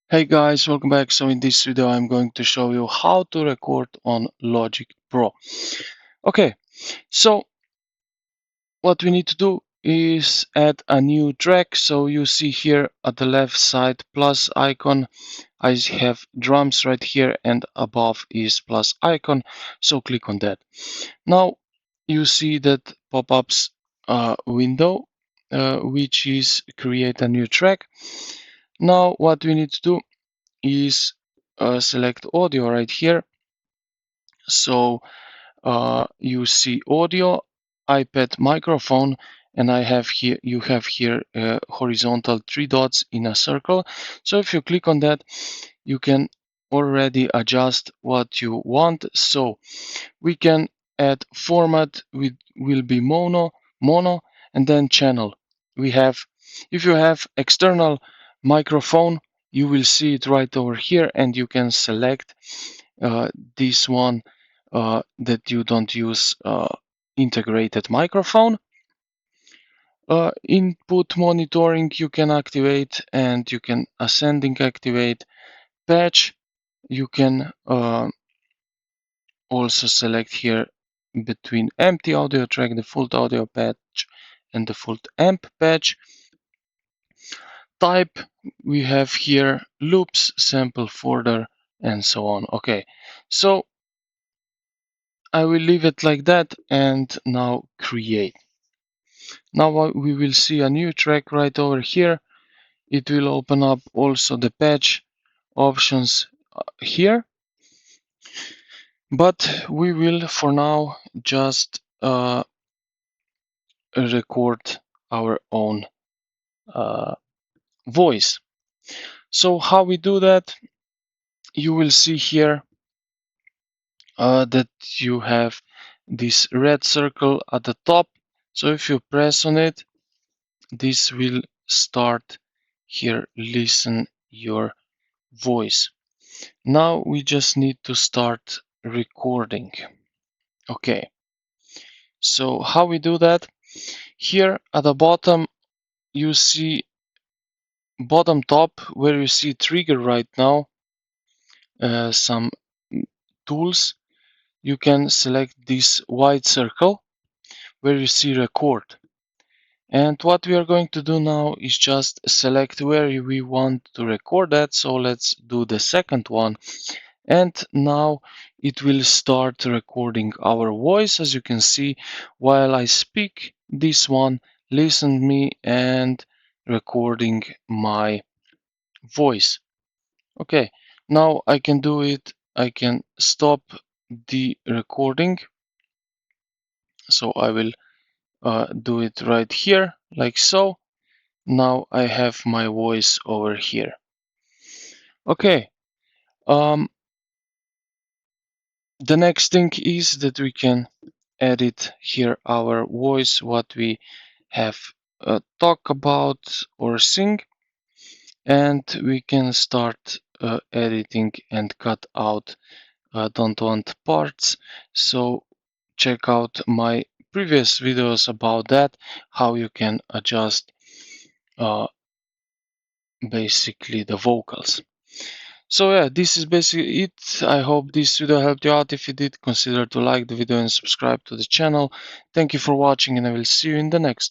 Hey guys, welcome back. So in this video I'm going to show you how to record on Logic Pro. Okay, so what we need to do is add a new track. So you see here at the left side plus icon, I have drums right here and above is plus icon. So click on that. Now you see that pop-ups window which is create a new track. Now what we need to do is select audio right here. So you see audio, iPad microphone, and I have here you have here horizontal three dots in a circle. So if you click on that, you can already adjust what you want. So we can add format with will be mono, and then channel. We have if you have external microphone, you will see it right over here, and you can select this one that you don't use integrated microphone. Input monitoring you can activate, and you can ascending activate patch. You can also select here between empty audio track, default audio patch, and default amp patch. Type we have here loops, sample folder, and so on. Okay, so I will leave it like that and now create. Now we will see a new track right over here. It will open up also the patch options here, but we will for now just record our own voice. So how we do that, you will see here that you have this red circle at the top. So if you press on it, this will start here listen your voice. Now we just need to start recording. Okay, so how we do that, here at the bottom you see bottom top where you see trigger right now, some tools. You can select this white circle where you see record. And what we are going to do now is just select where we want to record that. So let's do the second one. And now it will start recording our voice. As you can see, while I speak, this one listen me and recording my voice. Okay, now I can do it. I can stop the recording. So I will do it right here like so. Now I have my voice over here. Okay, the next thing is that we can edit here our voice, what we have talk about or sing, and we can start editing and cut out don't want parts. So check out my previous videos about that, how you can adjust uh, basically the vocals. So yeah, this is basically it. I hope this video helped you out. If you did, consider to like the video and subscribe to the channel. Thank you for watching, and I will see you in the next.